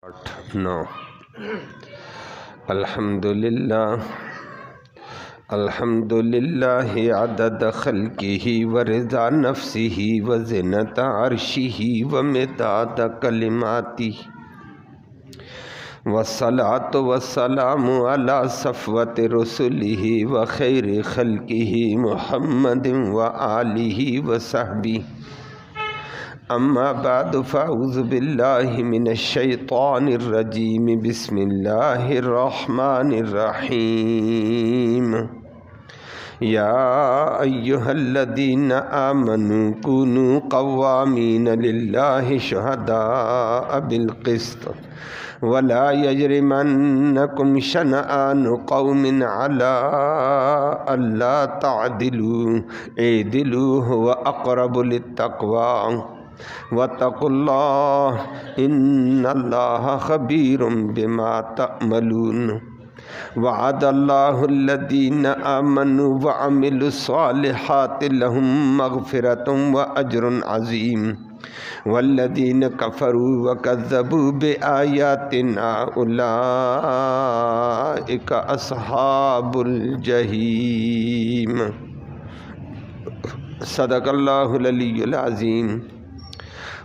9 الحمدللہ عدد خلقہ ورضا نفسہ وزنت عرشہ ومداد کلماتہ والصلاة والسلام علی صفوت رسلہ وخیر خلقہ محمد وآلہ وصحبہ اما بعد فاعوذ باللہ من الشیطان الرجیم بسم اللہ الرحمن الرحیم یا ایہا الذین آمنوا کونوا قوامین للہ شہداء بالقسط ولا یجرمنکم شنآن قوم علی الا تعدلوا اعدلوا هو اقرب للتقوی واتقوا اللہ ان اللہ خبیر بما تعملون وعد اللہ الذین آمنوا وعملوا الصالحات لهم مغفرۃ واجر عظیم والذین کفروا وکذبوا بآیاتنا اولئک اصحاب الجحیم۔ صدق اللہ العلی العظیم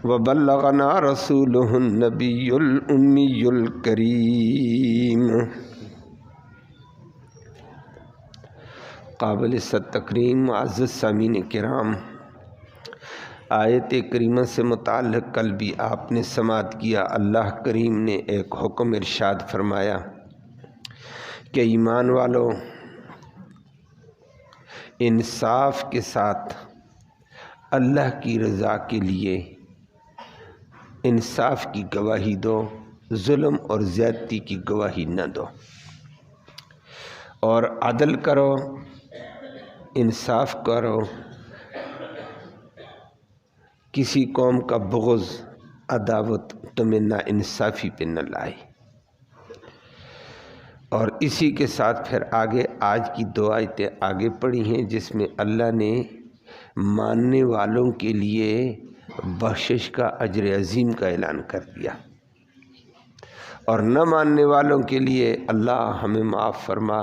وبلغنا رسولہ النبی الامی الکریم۔ قابل تکریم معزز سامعین کرام، آیت کریمہ سے متعلق کل بھی آپ نے سماعت کیا۔ اللہ کریم نے ایک حکم ارشاد فرمایا کہ ایمان والو انصاف کے ساتھ اللہ کی رضا کے لیے انصاف کی گواہی دو، ظلم اور زیادتی کی گواہی نہ دو، اور عدل کرو، انصاف کرو، کسی قوم کا بغض عداوت تمہیں نا انصافی پہ نہ لائے۔ اور اسی کے ساتھ پھر آگے آج کی 2 آیتیں آگے پڑھی ہیں جس میں اللہ نے ماننے والوں کے لیے بخشش کا اجر عظیم کا اعلان کر دیا، اور نہ ماننے والوں کے لیے اللہ ہمیں معاف فرما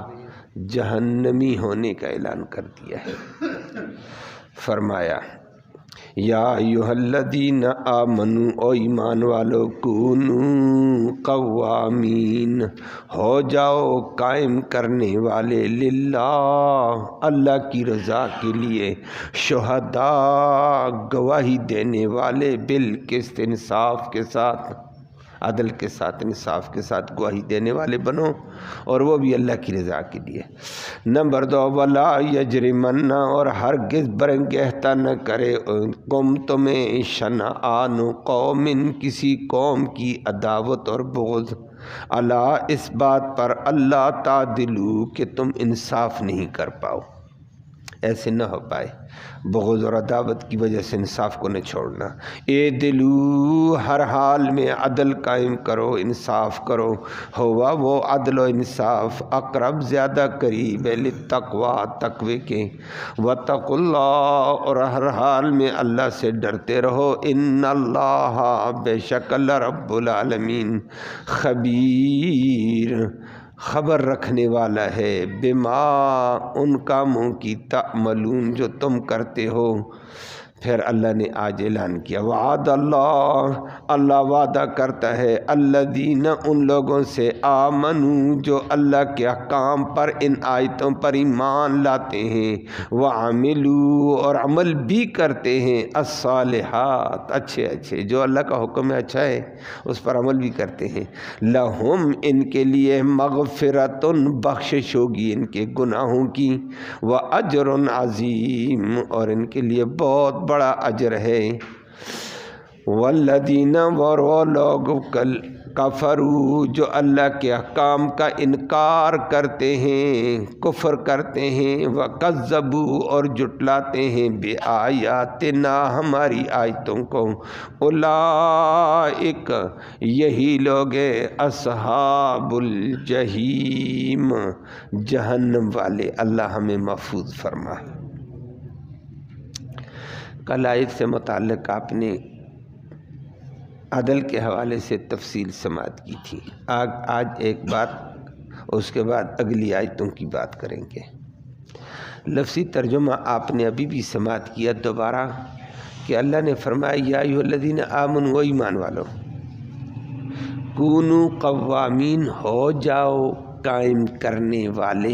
جہنمی ہونے کا اعلان کر دیا ہے۔ فرمایا یا ایھا الذین آمنوا، او ایمان والو، کونوا قوامین، ہو جاؤ قائم کرنے والے، للہ اللہ کی رضا کے لیے، شہداء گواہی دینے والے، بالقسط انصاف کے ساتھ، عدل کے ساتھ، انصاف کے ساتھ گواہی دینے والے بنو، اور وہ بھی اللہ کی رضا کے لیے۔ نمبر 2، ولا یجرمن، اور ہرگز برنگہتا نہ کرے قوم تمہیں، شنآن قوم، کسی قوم کی عداوت اور بغض، الا اس بات پر، اللہ تعدلو کہ تم انصاف نہیں کر پاؤ، ایسے نہ ہو پائے، بغض اور عداوت کی وجہ سے انصاف کو نہ چھوڑنا۔ اعدلو، ہر حال میں عدل قائم کرو، انصاف کرو، ہوا وہ عدل و انصاف اقرب زیادہ قریب ہے، للتقوی تقوی کے، واتقوا اللہ، اور ہر حال میں اللہ سے ڈرتے رہو، ان اللہ بے شک اللہ رب العالمین خبیر خبر رکھنے والا ہے، بما ان کاموں کی، تعملون جو تم کرتے ہو۔ پھر اللہ نے آج اعلان کیا، وعد اللہ، اللہ وعدہ کرتا ہے، الذین ان لوگوں سے، آمنوا جو اللہ کے احکام پر، ان آیتوں پر ایمان لاتے ہیں، وعملوا اور عمل بھی کرتے ہیں، الصالحات اچھے جو اللہ کا حکم ہے اچھا ہے اس پر عمل بھی کرتے ہیں، لہم ان کے لیے، مغفرۃ بخشش ہوگی ان کے گناہوں کی، واجر عظیم اور ان کے لیے بہت بڑا اجر ہے۔ والذین، وہ لوگ، کفروا جو اللہ کے احکام کا انکار کرتے ہیں، کفر کرتے ہیں، وکذبوا اور جھٹلاتے ہیں، بآیاتنا ہماری آیتوں کو، اولئک یہی لوگ ہیں، اصحاب الجحیم جہنم والے، اللہ ہمیں محفوظ فرمائے۔ کل آیت سے متعلق آپ نے عدل کے حوالے سے تفصیل سماعت کی تھی. آج ایک بات، اس کے بعد اگلی آیتوں کی بات کریں گے. لفظی ترجمہ آپ نے ابھی بھی سماعت کیا دوبارہ کہ اللہ نے فرمایا یا ایھا الذین آمنوا، ایمان والو، کونوا قوامین، ہو جاؤ قائم کرنے والے،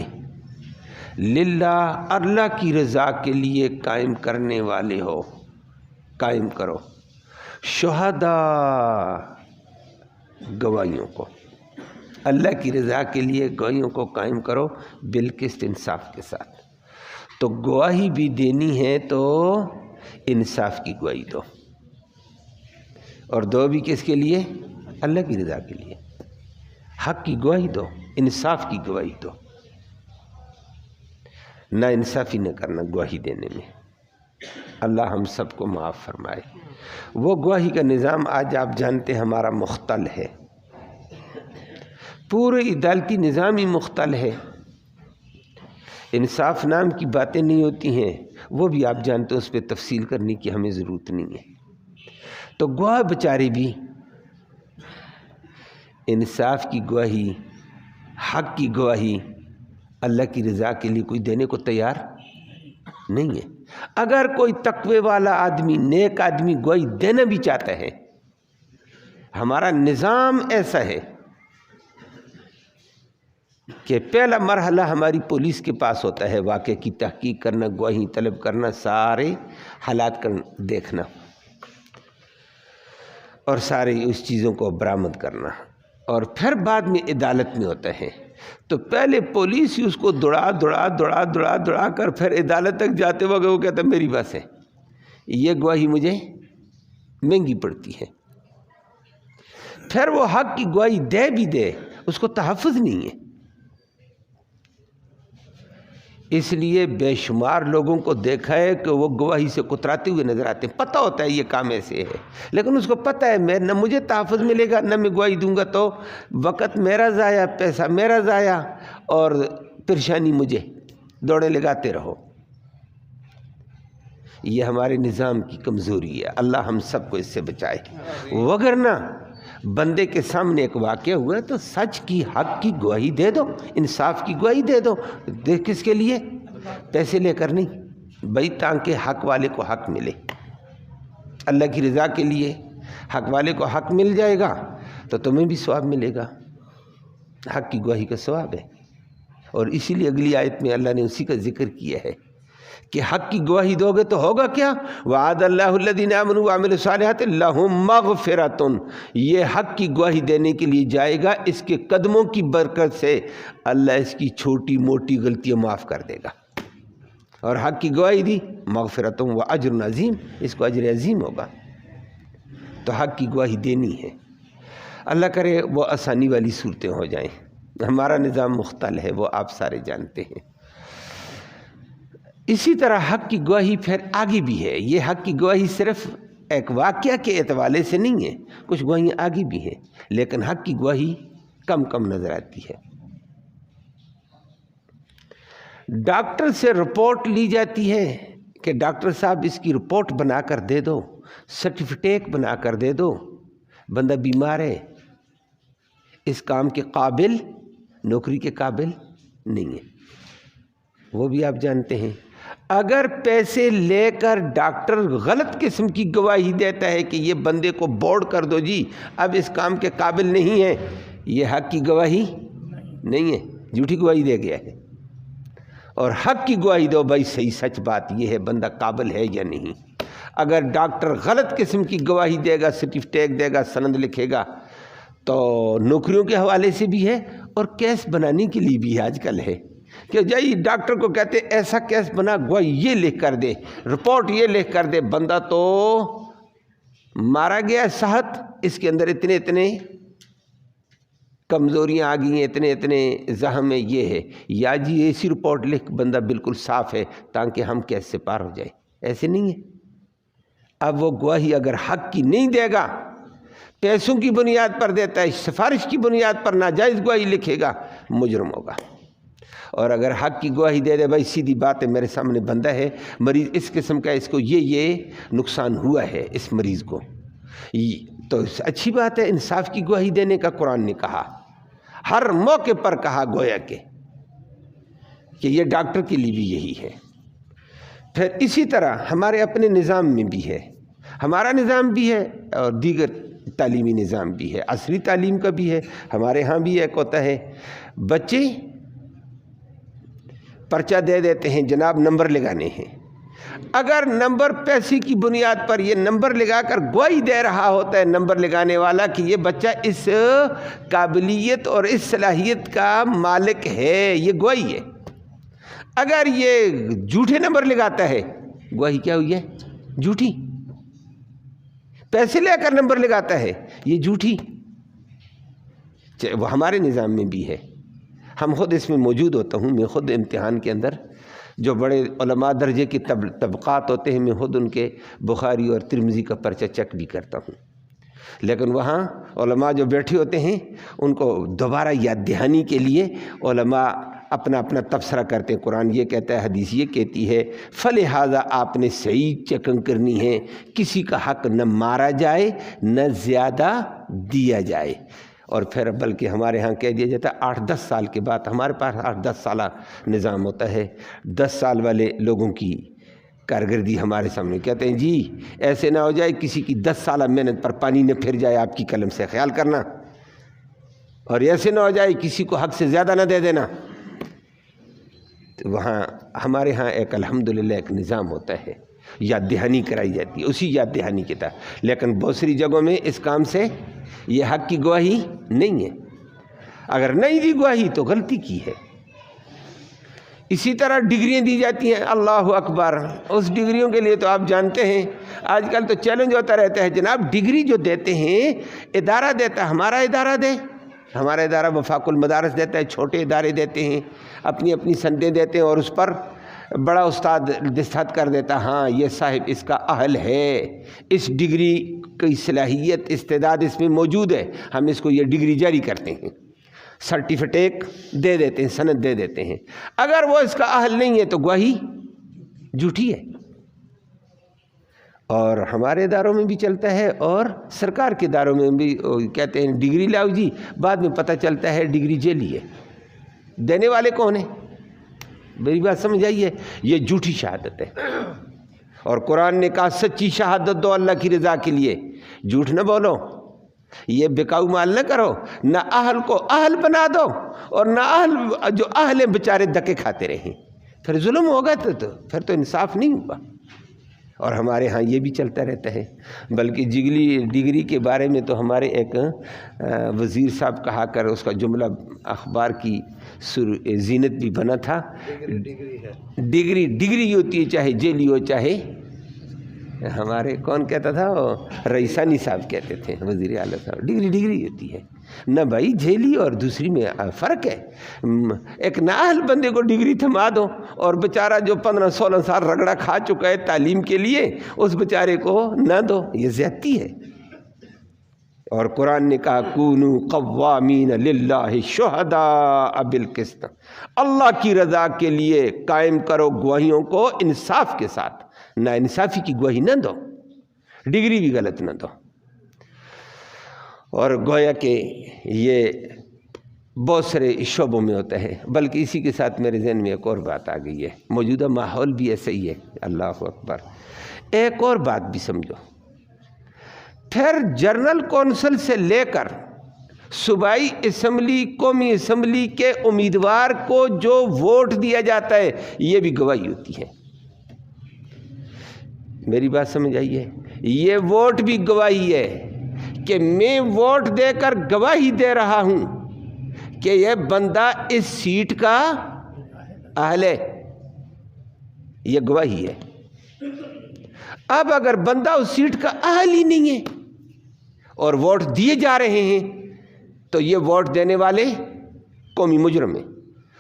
للہ، اللہ کی رضا کے لیے قائم کرنے والے ہو، قائم کرو، شہداء، گواہیوں کو، اللہ کی رضا کے لیے گواہیوں کو قائم کرو بالقسط، انصاف کے ساتھ. تو گواہی بھی دینی ہے تو انصاف کی گواہی دو، اور دو بھی کس کے لیے؟ اللہ کی رضا کے لیے. حق کی گواہی دو، انصاف کی گواہی دو، نا انصافی نہ کرنا گواہی دینے میں. اللہ ہم سب کو معاف فرمائے. وہ گواہی کا نظام آج آپ جانتے ہمارا مختل ہے، پورے عدالتی نظام ہی مختل ہے. انصاف نام کی باتیں نہیں ہوتی ہیں، وہ بھی آپ جانتے، اس پہ تفصیل کرنے کی ہمیں ضرورت نہیں ہے. تو گواہ بیچارے بھی انصاف کی گواہی، حق کی گواہی اللہ کی رضا کے لیے کوئی دینے کو تیار نہیں ہے. اگر کوئی تقوی والا آدمی، نیک آدمی گواہی دینا بھی چاہتا ہے، ہمارا نظام ایسا ہے کہ پہلا مرحلہ ہماری پولیس کے پاس ہوتا ہے، واقعے کی تحقیق کرنا، گواہی طلب کرنا، سارے حالات کا دیکھنا اور سارے اس چیزوں کو برآمد کرنا، اور پھر بعد میں عدالت میں ہوتا ہے. تو پہلے پولیس ہی اس کو دوڑا کر پھر عدالت تک جاتے وقت وہ کہتا ہے میری بس ہے، یہ گواہی مجھے مہنگی پڑتی ہے. پھر وہ حق کی گواہی دے بھی دے، اس کو تحفظ نہیں ہے. اس لیے بے شمار لوگوں کو دیکھا ہے کہ وہ گواہی سے کتراتے ہوئے نظر آتے ہیں. پتہ ہوتا ہے یہ کام ایسے ہے، لیکن اس کو پتہ ہے میں نہ مجھے تحفظ ملے گا، نہ میں گواہی دوں گا تو وقت میرا ضائع، پیسہ میرا ضائع، اور پریشانی مجھے، دوڑے لگاتے رہو. یہ ہمارے نظام کی کمزوری ہے. اللہ ہم سب کو اس سے بچائے. وگرنہ بندے کے سامنے ایک واقعہ ہوا ہے تو سچ کی، حق کی گواہی دے دو، انصاف کی گواہی دے دو. کس کے لیے؟ پیسے لے کر نہیں بھائی، تاکہ حق والے کو حق ملے. اللہ کی رضا کے لیے حق والے کو حق مل جائے گا تو تمہیں بھی ثواب ملے گا. حق کی گواہی کا ثواب ہے. اور اسی لیے اگلی آیت میں اللہ نے اسی کا ذکر کیا ہے کہ حق کی گواہی دو گے تو ہوگا کیا؟ وعد اللہ الذین آمنوا وعملوا الصالحات لہم مغفرۃ. یہ حق کی گواہی دینے کے لیے جائے گا، اس کے قدموں کی برکت سے اللہ اس کی چھوٹی موٹی غلطیاں معاف کر دے گا. اور حق کی گواہی دی، مغفرۃ و اجر عظیم، اس کو اجر عظیم ہوگا. تو حق کی گواہی دینی ہے. اللہ کرے وہ آسانی والی صورتیں ہو جائیں. ہمارا نظام مختل ہے، وہ آپ سارے جانتے ہیں. اسی طرح حق کی گواہی پھر آگے بھی ہے. یہ حق کی گواہی صرف ایک واقعہ کے اعتبار سے نہیں ہے، کچھ گواہیاں آگے بھی ہیں، لیکن حق کی گواہی کم کم نظر آتی ہے. ڈاکٹر سے رپورٹ لی جاتی ہے کہ ڈاکٹر صاحب اس کی رپورٹ بنا کر دے دو، سرٹیفکیٹ بنا کر دے دو، بندہ بیمار ہے، اس کام کے قابل، نوکری کے قابل نہیں ہے. وہ بھی آپ جانتے ہیں. اگر پیسے لے کر ڈاکٹر غلط قسم کی گواہی دیتا ہے کہ یہ بندے کو بورڈ کر دو جی، اب اس کام کے قابل نہیں ہے، یہ حق کی گواہی نہیں ہے، جھوٹی گواہی دے گیا ہے. اور حق کی گواہی دو بھائی، صحیح سچ بات یہ ہے، بندہ قابل ہے یا نہیں. اگر ڈاکٹر غلط قسم کی گواہی دے گا، سرٹیفکیٹ دے گا، سند لکھے گا، تو نوکریوں کے حوالے سے بھی ہے اور کیس بنانے کے لیے بھی آج کل ہے کہ جائی ڈاکٹر کو کہتے ایسا کیس بنا، گواہی یہ لکھ کر دے، رپورٹ یہ لکھ کر دے. بندہ تو مارا گیا صحت، اس کے اندر اتنے اتنے کمزوریاں آ گئی ہیں، اتنے اتنے زخم ہے، یہ ہے، یا جی ایسی رپورٹ لکھ، بندہ بالکل صاف ہے تاکہ ہم کیس سے پار ہو جائے. ایسے نہیں ہے. اب وہ گواہی اگر حق کی نہیں دے گا، پیسوں کی بنیاد پر دیتا ہے، سفارش کی بنیاد پر ناجائز گواہی لکھے گا، مجرم ہوگا. اور اگر حق کی گواہی دے دے بھائی سیدھی بات ہے، میرے سامنے بندہ ہے مریض اس قسم کا، اس کو یہ نقصان ہوا ہے اس مریض کو، تو اچھی بات ہے، انصاف کی گواہی دینے کا قرآن نے کہا، ہر موقع پر کہا گویا کہ یہ ڈاکٹر کے لیے بھی یہی ہے۔ پھر اسی طرح ہمارے اپنے نظام میں بھی ہے، ہمارا نظام بھی ہے اور دیگر تعلیمی نظام بھی ہے، عصری تعلیم کا بھی ہے۔ ہمارے ہاں بھی ایک ہوتا ہے، بچے پرچہ دے دیتے ہیں جناب نمبر لگانے ہیں، اگر نمبر پیسے کی بنیاد پر یہ نمبر لگا کر گواہی دے رہا ہوتا ہے نمبر لگانے والا کہ یہ بچہ اس قابلیت اور اس صلاحیت کا مالک ہے، یہ گواہی ہے۔ اگر یہ جھوٹے نمبر لگاتا ہے، گواہی کیا ہوئی ہے؟ جھوٹی۔ پیسے لے کر نمبر لگاتا ہے، یہ جھوٹی۔ وہ ہمارے نظام میں بھی ہے، ہم خود اس میں موجود ہوتا ہوں، میں خود امتحان کے اندر جو بڑے علماء درجے کے طبقات ہوتے ہیں، میں خود ان کے بخاری اور ترمذی کا پرچہ چیک بھی کرتا ہوں، لیکن وہاں علماء جو بیٹھے ہوتے ہیں ان کو دوبارہ یاد دہانی کے لیے علماء اپنا اپنا تبصرہ کرتے ہیں، قرآن یہ کہتا ہے، حدیث یہ کہتی ہے، فلہذا آپ نے صحیح چیکنگ کرنی ہے، کسی کا حق نہ مارا جائے نہ زیادہ دیا جائے۔ اور پھر بلکہ ہمارے ہاں کہہ دیا جاتا ہے 8-10 سال کے بعد، ہمارے پاس 8-10 سالہ نظام ہوتا ہے، 10 سال والے لوگوں کی کارکردگی ہمارے سامنے، کہتے ہیں جی ایسے نہ ہو جائے کسی کی 10 سالہ محنت پر پانی نہ پھر جائے آپ کی قلم سے، خیال کرنا، اور ایسے نہ ہو جائے کسی کو حق سے زیادہ نہ دے دینا۔ تو وہاں ہمارے ہاں ایک الحمدللہ ایک نظام ہوتا ہے، یاد دہانی کرائی جاتی ہے، اسی یاد دہانی کے تحت، لیکن بہت ساری جگہوں میں اس کام سے یہ حق کی گواہی نہیں ہے، اگر نہیں دی گواہی تو غلطی کی ہے۔ اسی طرح ڈگریاں دی جاتی ہیں، اللہ اکبر، اس ڈگریوں کے لیے تو آپ جانتے ہیں آج کل تو چیلنج ہوتا رہتا ہے، جناب ڈگری جو دیتے ہیں ادارہ دیتا ہے، ہمارا ادارہ دے، ہمارا ادارہ وفاق المدارس دیتا ہے، چھوٹے ادارے دیتے ہیں، اپنی اپنی سندیں دیتے ہیں، اور اس پر بڑا استاد دستخط کر دیتا، ہاں یہ صاحب اس کا اہل ہے، اس ڈگری کی صلاحیت استعداد اس میں موجود ہے، ہم اس کو یہ ڈگری جاری کرتے ہیں، سرٹیفکیٹ دے دیتے ہیں، سند دے دیتے ہیں۔ اگر وہ اس کا اہل نہیں ہے تو گواہی جھوٹی ہے۔ اور ہمارے اداروں میں بھی چلتا ہے اور سرکار کے اداروں میں بھی کہتے ہیں ڈگری لاؤ جی، بعد میں پتہ چلتا ہے ڈگری جعلی ہے، دینے والے کون ہیں؟ میری بات سمجھ آئیے، یہ جھوٹی شہادت ہے، اور قرآن نے کہا سچی شہادت دو اللہ کی رضا کے لیے، جھوٹ نہ بولو، یہ بکاؤ مال نہ کرو، نہ اہل کو اہل بنا دو اور نہ اہل جو اہل ہیں بیچارے دھکے کھاتے رہیں، پھر ظلم ہوگا تو پھر تو انصاف نہیں ہوگا۔ اور ہمارے ہاں یہ بھی چلتا رہتا ہے، بلکہ ڈگری کے بارے میں تو ہمارے ایک وزیر صاحب کہا کر اس کا جملہ اخبار کی زینت بھی بنا تھا، ڈگری ہوتی ہے چاہے جیلی ہو، چاہے ہمارے کون کہتا تھا وہ رئیسانی صاحب کہتے تھے، وزیر اعلیٰ صاحب، ڈگری ہوتی ہے نہ بھائی، جیلی اور دوسری میں فرق ہے۔ ایک نااہل بندے کو ڈگری تھما دو اور بیچارہ جو 15-16 سال رگڑا کھا چکا ہے تعلیم کے لیے، اس بیچارے کو نہ دو، یہ زیادتی ہے۔ اور قرآن نے کہا کونوا قوامین للہ شہداء بالقسط، اللہ کی رضا کے لیے قائم کرو گواہیوں کو انصاف کے ساتھ، نا انصافی کی گواہی نہ دو، ڈگری بھی غلط نہ دو۔ اور گویا کہ یہ بہت سارے شعبوں میں ہوتا ہے، بلکہ اسی کے ساتھ میرے ذہن میں ایک اور بات آ گئی ہے، موجودہ ماحول بھی ایسا ہی ہے، اللہ اکبر۔ ایک اور بات بھی سمجھو، پھر جنرل کونسل سے لے کر صوبائی اسمبلی، قومی اسمبلی کے امیدوار کو جو ووٹ دیا جاتا ہے، یہ بھی گواہی ہوتی ہے۔ میری بات سمجھ آئی ہے؟ یہ ووٹ بھی گواہی ہے کہ میں ووٹ دے کر گواہی دے رہا ہوں کہ یہ بندہ اس سیٹ کا اہل ہے، یہ گواہی ہے۔ اب اگر بندہ اس سیٹ کا اہل ہی نہیں ہے اور ووٹ دیے جا رہے ہیں تو یہ ووٹ دینے والے قومی مجرم ہیں،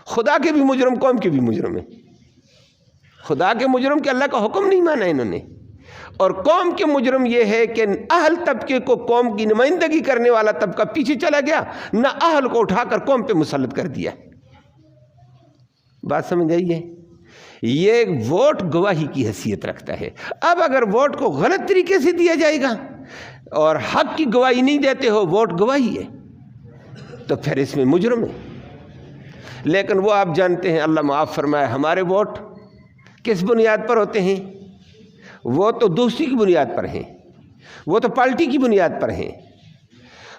خدا کے بھی مجرم، قوم کے بھی مجرم ہیں۔ خدا کے مجرم کہ اللہ کا حکم نہیں مانا انہوں نے، اور قوم کے مجرم یہ ہے کہ اہل طبقے کو، قوم کی نمائندگی کرنے والا طبقہ پیچھے چلا گیا، نہ اہل کو اٹھا کر قوم پہ مسلط کر دیا۔ بات سمجھ آئیے؟ یہ ووٹ گواہی کی حیثیت رکھتا ہے۔ اب اگر ووٹ کو غلط طریقے سے دیا جائے گا اور حق کی گواہی نہیں دیتے ہو، ووٹ گواہی ہے، تو پھر اس میں مجرم ہے۔ لیکن وہ آپ جانتے ہیں، اللہ معاف فرمائے، ہمارے ووٹ کس بنیاد پر ہوتے ہیں؟ وہ تو دوستی کی بنیاد پر ہیں، وہ تو پارٹی کی بنیاد پر ہیں،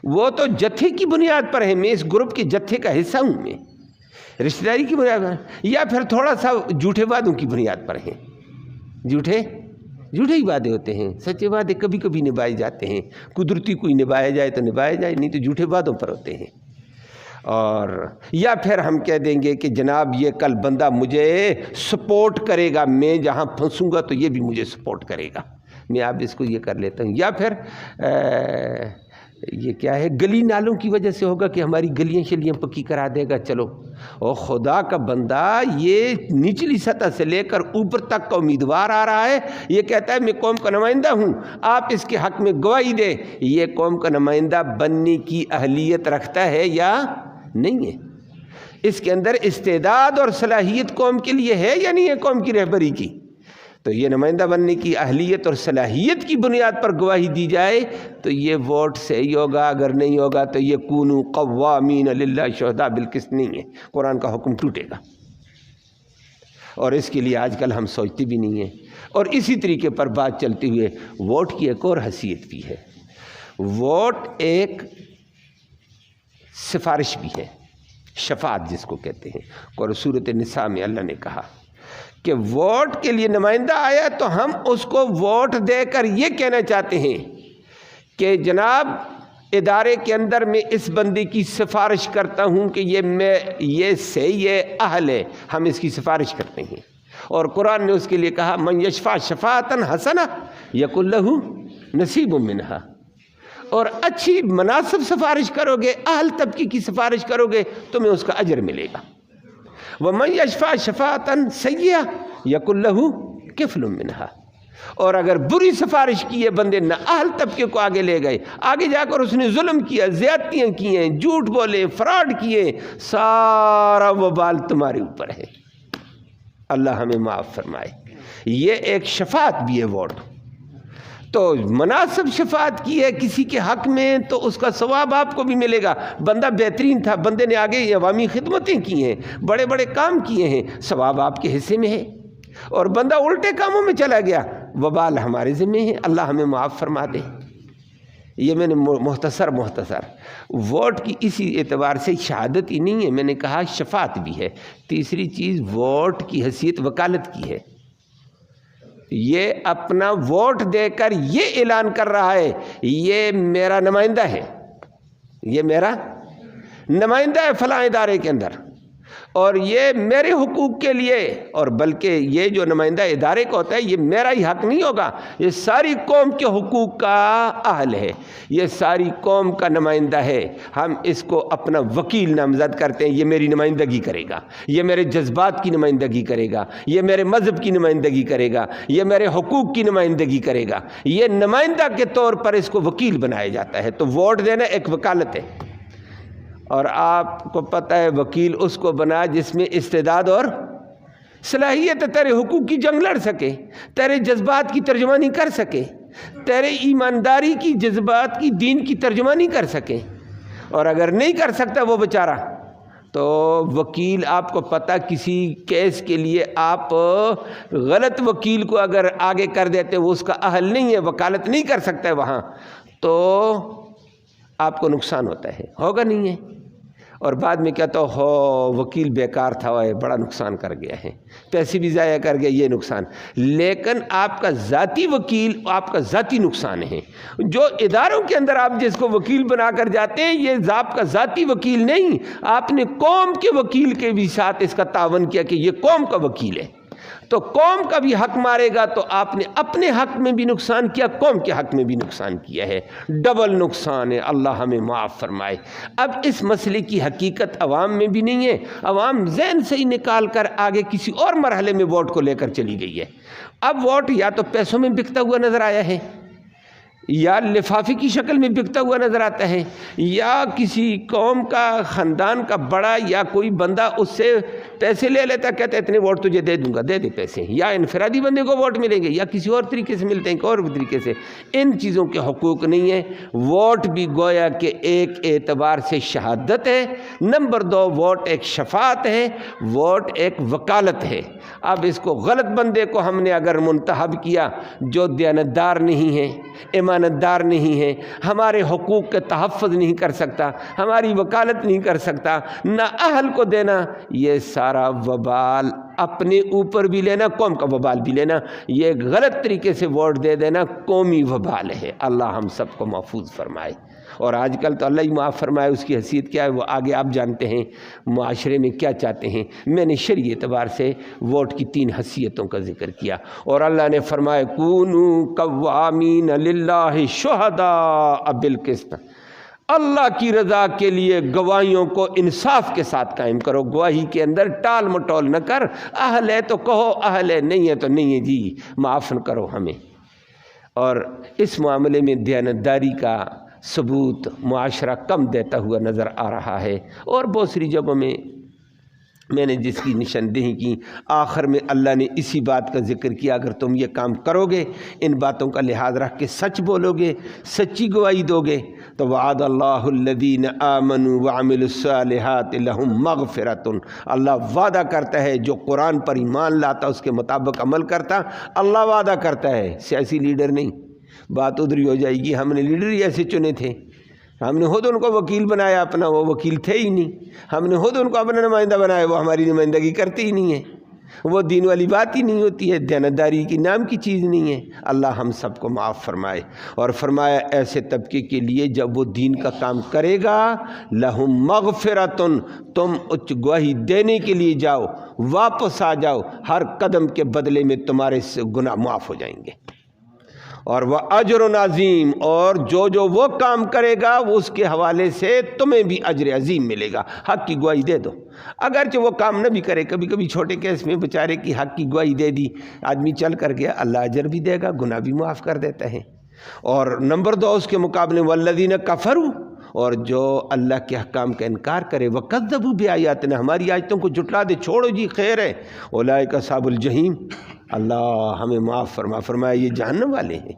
وہ تو جتھے کی بنیاد پر ہیں، میں اس گروپ کے جتھے کا حصہ ہوں، میں رشتہ داری کی بنیاد پر، یا پھر تھوڑا سا جھوٹے وعدوں کی بنیاد پر ہیں۔ جھوٹے ہی وعدے ہوتے ہیں، سچے وعدے کبھی کبھی نبھائے جاتے ہیں، قدرتی کوئی نبھایا جائے تو نبھایا جائے، نہیں تو جھوٹے وعدوں پر ہوتے ہیں۔ اور یا پھر ہم کہہ دیں گے کہ جناب یہ کل بندہ مجھے سپورٹ کرے گا، میں جہاں پھنسوں گا تو یہ بھی مجھے سپورٹ کرے گا، میں آپ اس کو یہ کر لیتا ہوں۔ یا پھر یہ کیا ہے، گلی نالوں کی وجہ سے ہوگا کہ ہماری گلیاں شلیاں پکی کرا دے گا، چلو، اور خدا کا بندہ یہ نچلی سطح سے لے کر اوپر تک کا امیدوار آ رہا ہے، یہ کہتا ہے میں قوم کا نمائندہ ہوں، آپ اس کے حق میں گواہی دیں، یہ قوم کا نمائندہ بننے کی اہلیت رکھتا ہے یا نہیں ہے؟ اس کے اندر استعداد اور صلاحیت قوم کے لیے ہے یا نہیں ہے قوم کی رہبری کی؟ تو یہ نمائندہ بننے کی اہلیت اور صلاحیت کی بنیاد پر گواہی دی جائے تو یہ ووٹ صحیح ہوگا، اگر نہیں ہوگا تو یہ کونوا قوامین للہ شہداء بالقسط نہیں ہے، قرآن کا حکم ٹوٹے گا۔ اور اس کے لیے آج کل ہم سوچتے بھی نہیں ہیں۔ اور اسی طریقے پر بات چلتے ہوئے ووٹ کی ایک اور حیثیت بھی ہے، ووٹ ایک سفارش بھی ہے، شفاعت جس کو کہتے ہیں۔ اور سورۃ النساء میں اللہ نے کہا کہ ووٹ کے لیے نمائندہ آیا تو ہم اس کو ووٹ دے کر یہ کہنا چاہتے ہیں کہ جناب ادارے کے اندر میں اس بندے کی سفارش کرتا ہوں کہ یہ صحیح ہے، اہل ہے، ہم اس کی سفارش کرتے ہیں۔ اور قرآن نے اس کے لیے کہا من یشفع شفاعۃ حسنہ یکن لہ نصیب منہا، اور اچھی مناسب سفارش کرو گے، اہل طبقے کی سفارش کرو گے، تمہیں اس کا اجر ملے گا۔ وَمَن يَشْفَعْ شَفَاعَةً سَيِّئَةً يَكُن لَهُ كِفْلٌ مِّنْهَا، اور اگر بری سفارش کی ہے بندے، نہ اہل طبقے کو آگے لے گئے، آگے جا کر اس نے ظلم کیا، زیادتیاں کی ہیں، جھوٹ بولے، فراڈ کیے، سارا وبال تمہارے اوپر ہے۔ اللہ ہمیں معاف فرمائے۔ یہ ایک شفاعت بھی ہے ووٹ، تو مناسب شفاعت کی ہے کسی کے حق میں تو اس کا ثواب آپ کو بھی ملے گا۔ بندہ بہترین تھا، بندے نے آگے عوامی خدمتیں کی ہیں، بڑے بڑے کام کیے ہیں، ثواب آپ کے حصے میں ہے۔ اور بندہ الٹے کاموں میں چلا گیا، وبال ہمارے ذمہ ہے، اللہ ہمیں معاف فرما دے۔ یہ میں نے مختصر ووٹ کی اسی اعتبار سے شہادت ہی نہیں ہے، میں نے کہا شفاعت بھی ہے۔ تیسری چیز ووٹ کی حیثیت وکالت کی ہے، یہ اپنا ووٹ دے کر یہ اعلان کر رہا ہے یہ میرا نمائندہ ہے، یہ میرا نمائندہ ہے فلاں ادارے کے اندر، اور یہ میرے حقوق کے لیے، اور بلکہ یہ جو نمائندہ ادارے کا ہوتا ہے یہ میرا ہی حق نہیں ہوگا، یہ ساری قوم کے حقوق کا اہل ہے، یہ ساری قوم کا نمائندہ ہے، ہم اس کو اپنا وکیل نامزد کرتے ہیں، یہ میری نمائندگی کرے گا، یہ میرے جذبات کی نمائندگی کرے گا، یہ میرے مذہب کی نمائندگی کرے گا، یہ میرے حقوق کی نمائندگی کرے گا، یہ نمائندہ کے طور پر اس کو وکیل بنایا جاتا ہے۔ تو ووٹ دینا ایک وکالت ہے، اور آپ کو پتہ ہے وکیل اس کو بنا جس میں استعداد اور صلاحیت تیرے حقوق کی جنگ لڑ سکے، تیرے جذبات کی ترجمانی کر سکے، تیرے ایمانداری کی، جذبات کی، دین کی ترجمانی کر سکے۔ اور اگر نہیں کر سکتا وہ بیچارہ، تو وکیل آپ کو پتہ کسی کیس کے لیے آپ غلط وکیل کو اگر آگے کر دیتے، وہ اس کا اہل نہیں ہے، وکالت نہیں کر سکتا ہے وہاں، تو آپ کو نقصان ہوتا ہے، ہوگا نہیں ہے؟ اور بعد میں کہتا ہو وکیل بیکار تھا، وہ بڑا نقصان کر گیا ہے، پیسے بھی ضائع کر گیا، یہ نقصان۔ لیکن آپ کا ذاتی وکیل آپ کا ذاتی نقصان ہے۔ جو اداروں کے اندر آپ جس کو وکیل بنا کر جاتے ہیں، یہ آپ کا ذاتی وکیل نہیں، آپ نے قوم کے وکیل کے بھی ساتھ اس کا تعاون کیا کہ یہ قوم کا وکیل ہے، تو قوم کا بھی حق مارے گا تو آپ نے اپنے حق میں بھی نقصان کیا، قوم کے حق میں بھی نقصان کیا ہے، ڈبل نقصان ہے، اللہ ہمیں معاف فرمائے۔ اب اس مسئلے کی حقیقت عوام میں بھی نہیں ہے، عوام ذہن سے ہی نکال کر آگے کسی اور مرحلے میں ووٹ کو لے کر چلی گئی ہے۔ اب ووٹ یا تو پیسوں میں بکتا ہوا نظر آیا ہے، یا لفافے کی شکل میں بکتا ہوا نظر آتا ہے، یا کسی قوم کا، خاندان کا بڑا یا کوئی بندہ اس سے پیسے لے لیتا، کہتا ہے اتنے ووٹ تجھے دے دوں گا، دے دے پیسے، یا انفرادی بندے کو ووٹ ملیں گے یا کسی اور طریقے سے ملتے ہیں کہ اور طریقے سے، ان چیزوں کے حقوق نہیں ہیں۔ ووٹ بھی گویا کہ ایک اعتبار سے شہادت ہے، نمبر 2 ووٹ ایک شفاعت ہے، ووٹ ایک وکالت ہے۔ اب اس کو غلط بندے کو ہم نے اگر منتخب کیا جو دیانتدار نہیں ہے، امانت دار نہیں ہے، ہمارے حقوق کے تحفظ نہیں کر سکتا، ہماری وکالت نہیں کر سکتا، نہ اہل کو دینا، یہ سارا وبال اپنے اوپر بھی لینا، قوم کا وبال بھی لینا، یہ غلط طریقے سے ووٹ دے دینا قومی وبال ہے۔ اللہ ہم سب کو محفوظ فرمائے۔ اور آج کل تو اللہ ہی معاف فرمائے، اس کی حیثیت کیا ہے وہ آگے آپ جانتے ہیں، معاشرے میں کیا چاہتے ہیں۔ میں نے شرعی اعتبار سے ووٹ کی 3 حیثیتوں کا ذکر کیا، اور اللہ نے فرمایا کونوا قوامین للہ شہداء بالقسط، اللہ کی رضا کے لیے گواہیوں کو انصاف کے ساتھ قائم کرو، گواہی کے اندر ٹال مٹول نہ کر، اہل ہے تو کہو، اہل ہے نہیں ہے تو نہیں ہے جی، معاف نہ کرو ہمیں۔ اور اس معاملے میں دیانتداری کا ثبوت معاشرہ کم دیتا ہوا نظر آ رہا ہے، اور بہت سی جگہوں میں نے جس کی نشاندہی کی، آخر میں اللہ نے اسی بات کا ذکر کیا، اگر تم یہ کام کرو گے، ان باتوں کا لحاظ رکھ کے سچ بولو گے، سچی گواہی دو گے، تو وعد اللہ الذین آمنوا وعملوا الصالحات لہم مغفرۃ، اللہ وعدہ کرتا ہے جو قرآن پر ایمان لاتا اس کے مطابق عمل کرتا، اللہ وعدہ کرتا ہے، سیاسی لیڈر نہیں۔ بات ادھری ہو جائے گی، ہم نے لیڈر ہی ایسے چنے تھے، ہم نے خود ان کو وکیل بنایا اپنا، وہ وکیل تھے ہی نہیں، ہم نے خود ان کو اپنا نمائندہ بنایا، وہ ہماری نمائندگی کرتے ہی نہیں ہیں، وہ دین والی بات ہی نہیں ہوتی ہے، دیانتداری کی نام کی چیز نہیں ہے۔ اللہ ہم سب کو معاف فرمائے، اور فرمایا ایسے طبقے کے لیے جب وہ دین کا کام کرے گا لہم مغفرۃ، تم گواہی دینے کے لیے جاؤ، واپس آ جاؤ، ہر قدم کے بدلے میں تمہارے گناہ معاف ہو جائیں گے، اور وہ اجر عظیم، اور جو وہ کام کرے گا وہ اس کے حوالے سے تمہیں بھی اجر عظیم ملے گا۔ حق کی گواہی دے دو، اگرچہ وہ کام نہ بھی کرے، کبھی کبھی چھوٹے کیس میں بیچارے کی حق کی گواہی دے دی، آدمی چل کر گیا، اللہ اجر بھی دے گا، گناہ بھی معاف کر دیتا ہے۔ اور نمبر 2 اس کے مقابلے والذین کفروا، اور جو اللہ کے احکام کا انکار کرے، وکذبوا بآیاتنا، ہماری آیتوں کو جھٹلا دے، چھوڑو جی خیر ہے، اولئک اصحاب الجحیم، اللہ ہمیں معاف فرمایا یہ جہنم والے ہیں۔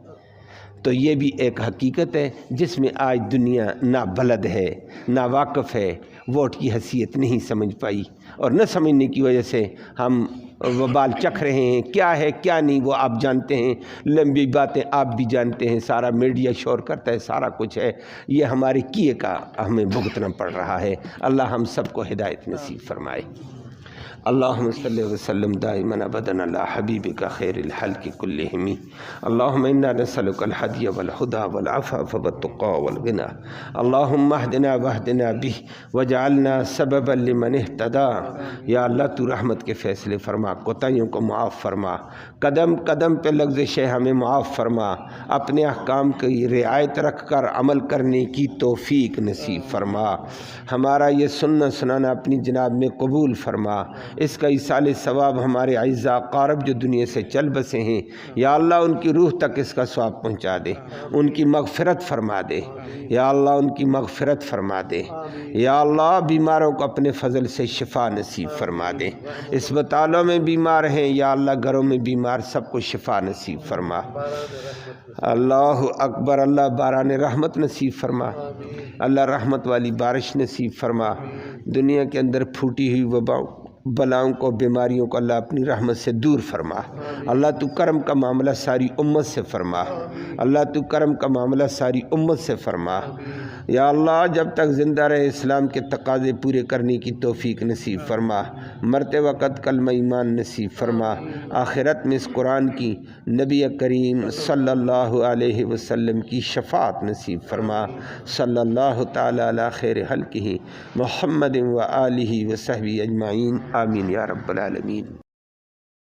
تو یہ بھی ایک حقیقت ہے جس میں آج دنیا نہ بلد ہے، نہ واقف ہے، ووٹ کی حیثیت نہیں سمجھ پائی، اور نہ سمجھنے کی وجہ سے ہم وبال چکھ رہے ہیں، کیا ہے کیا نہیں وہ آپ جانتے ہیں، لمبی باتیں آپ بھی جانتے ہیں، سارا میڈیا شور کرتا ہے، سارا کچھ ہے، یہ ہمارے کیے کا ہمیں بھگتنا پڑ رہا ہے۔ اللہ ہم سب کو ہدایت نصیب فرمائے۔ اللہم صلی وسلم دائما ابدا علی حبیبک خیر الخلق کلہم، اللہم انا نسألک الہدی والہدی والعفاف والتقی والغنی، اللہم اہدنا واہدنا بہ وجعلنا سببا لمن اہتدی۔ یا اللہ تو رحمت کے فیصلے فرما، کوتاہیوں کو معاف فرما، قدم قدم پہ لغزشیں ہمیں معاف فرما، اپنے احکام کی رعایت رکھ کر عمل کرنے کی توفیق نصیب فرما، ہمارا یہ سننا سنانا اپنی جناب میں قبول فرما، اس کا ایصال ثواب ہمارے اعزاء اقارب جو دنیا سے چل بسے ہیں، یا اللہ ان کی روح تک اس کا ثواب پہنچا دے، ان کی مغفرت فرما دے، یا اللہ ان کی مغفرت فرما دے، یا اللہ بیماروں کو اپنے فضل سے شفا نصیب فرما دے، اسپتالوں میں بیمار ہیں یا اللہ گھروں میں بیمار سب کو شفا نصیب فرما۔ اللہ اکبر، اللہ باران رحمت نصیب فرما، اللہ رحمت والی بارش نصیب فرما، دنیا کے اندر پھوٹی ہوئی وباؤں بلاؤں کو بیماریوں کو اللہ اپنی رحمت سے دور فرما، اللہ تو کرم کا معاملہ ساری امت سے فرما، اللہ تو کرم کا معاملہ ساری امت سے فرما، یا اللہ جب تک زندہ رہے اسلام کے تقاضے پورے کرنے کی توفیق نصیب فرما، مرتے وقت کلمہ ایمان نصیب فرما، آخرت میں اس قرآن کی نبی کریم صلی اللہ علیہ وسلم کی شفاعت نصیب فرما، صلی اللہ تعالی علی خیر خلقہ محمد و آلہ و صحبہ اجمعین، آمین یا رب العالمین۔